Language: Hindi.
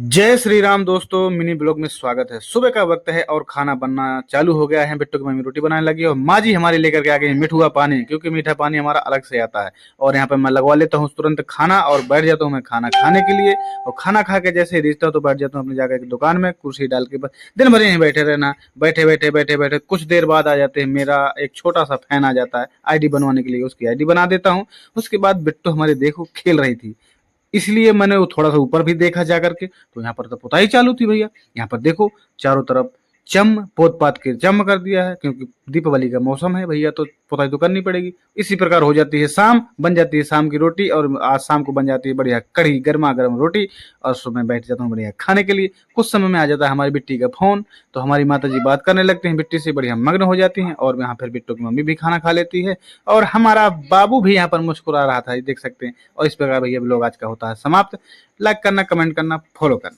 जय श्री राम दोस्तों, मिनी ब्लॉग में स्वागत है। सुबह का वक्त है और खाना बनना चालू हो गया है। बिट्टू की मम्मी रोटी बनाने लगी है और माँ जी हमारी लेकर के आ गई मिठुआ पानी, क्योंकि मीठा पानी हमारा अलग से आता है। और यहाँ पे मैं लगवा लेता हूँ तुरंत खाना और बैठ जाता हूँ मैं खाना खाने के लिए। और खाना खा के जैसे ही रिश्ता हो तो बैठ जाता हूँ अपनी जगह की दुकान में, कुर्सी डाल के बस दिन भर यहीं बैठे रहना। बैठे बैठे बैठे बैठे कुछ देर बाद आ जाते हैं, मेरा एक छोटा सा फैन आ जाता है आईडी बनवाने के लिए, उसकी आईडी बना देता हूँ। उसके बाद बिट्टू हमारी देखो खेल रही थी, इसलिए मैंने वो थोड़ा सा ऊपर भी देखा जा करके, तो यहाँ पर तो पुताई चालू थी भैया। यहाँ पर देखो चारों तरफ चम पोत पात के चम कर दिया है, क्योंकि दीपावली का मौसम है भैया, तो पुताई तो करनी पड़ेगी। इसी प्रकार हो जाती है शाम, बन जाती है शाम की रोटी, और आज शाम को बन जाती है बढ़िया कड़ी गर्मा गर्म रोटी। और सुबह बैठ जाता हूँ बढ़िया खाने के लिए। कुछ समय में आ जाता है हमारी बिट्टी का फोन, तो हमारी माता जी बात करने लगते हैं बिट्टी से, बढ़िया मग्न हो जाती हैं। और यहाँ फिर बिट्टू की मम्मी भी खाना खा लेती है, और हमारा बाबू भी यहाँ पर मुस्कुरा रहा था, ये देख सकते हैं। और इस प्रकार भैया ब्लॉग आज का होता है समाप्त। लाइक करना, कमेंट करना, फॉलो करना।